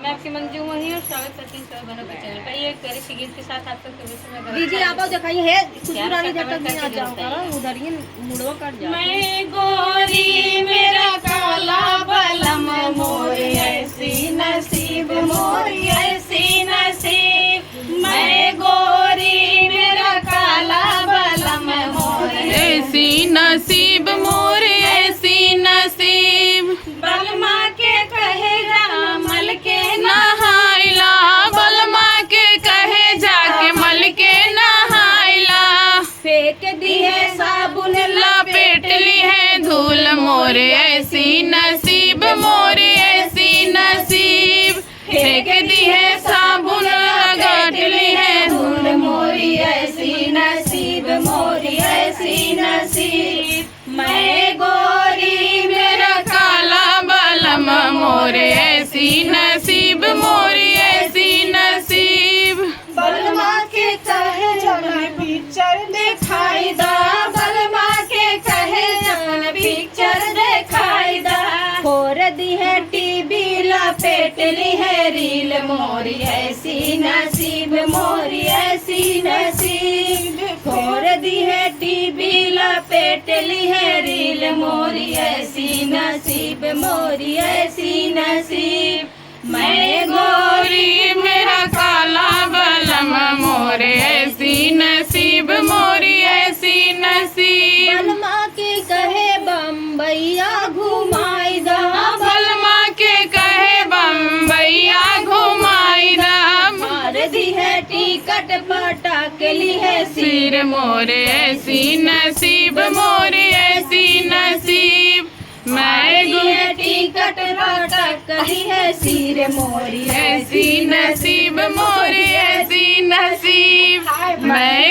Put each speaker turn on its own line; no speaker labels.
मैं आपकी मंजू वही और स्वागत करती हूँ दोनों के चैनल पर। ये एक प्यारी सी गीत के साथ आप सबके बीच में
दीदी आप दिखाइए है खुशबू रानी जब तक नहीं आ जाओगा उधर ही मुड़वा कट जाओ।
मैं गोरी मेरा काला बलम मोरी ऐसी नसीब मोरी ऐसी नसीब। मैं गोरी मेरा काला बलम मोरी
ऐसी नसीब मोरे ऐसी नसीब।
बलमा के कहे जा मल के
नहाइला बलमा के कहे जाके मल के नहाइला।
फेंक दी है साबुन
लपेट ली है धूल मोरे ऐसी नसीब मोरे ऐसी नसीब। फेंक दी है साबुन लगट ली है धूल
मोरी ऐसी नसीब मोरी ऐसी नसीब। मैं गोरी
मेरा काला बलम मोरे ऐसी नसीब मोरे ऐसी नसीब।
बलमा के कहे जन पिक्चर दिखाई दा बलमा के कहे जन पिक्चर दिखाई दा।
खोर दी है टीवी
लपेट ली है रील मोरी ऐसी नसीब मोरी ऐसी नसीब। खोर दी है टीवी लपेट ली है रील मोरी ऐसी नसीब मोरी ऐसी नसीब। मैं
गोरी मेरा काला बलम मोरे ऐसी नसीब मोरी ऐसी नसीब।
बलमा के कहे बम्बैया घुमाई दा
बलमा के कहे बम्बैया घुमाई दा।
मार दी है टिकट पटाक ली है
सिर मोरे ऐसी नसीब मोरे ऐसी नसीब। मैं
ये टिकट पटाक ली है सिर मोरी
ऐसी नसीब मोरे ऐसी नसीब। मैं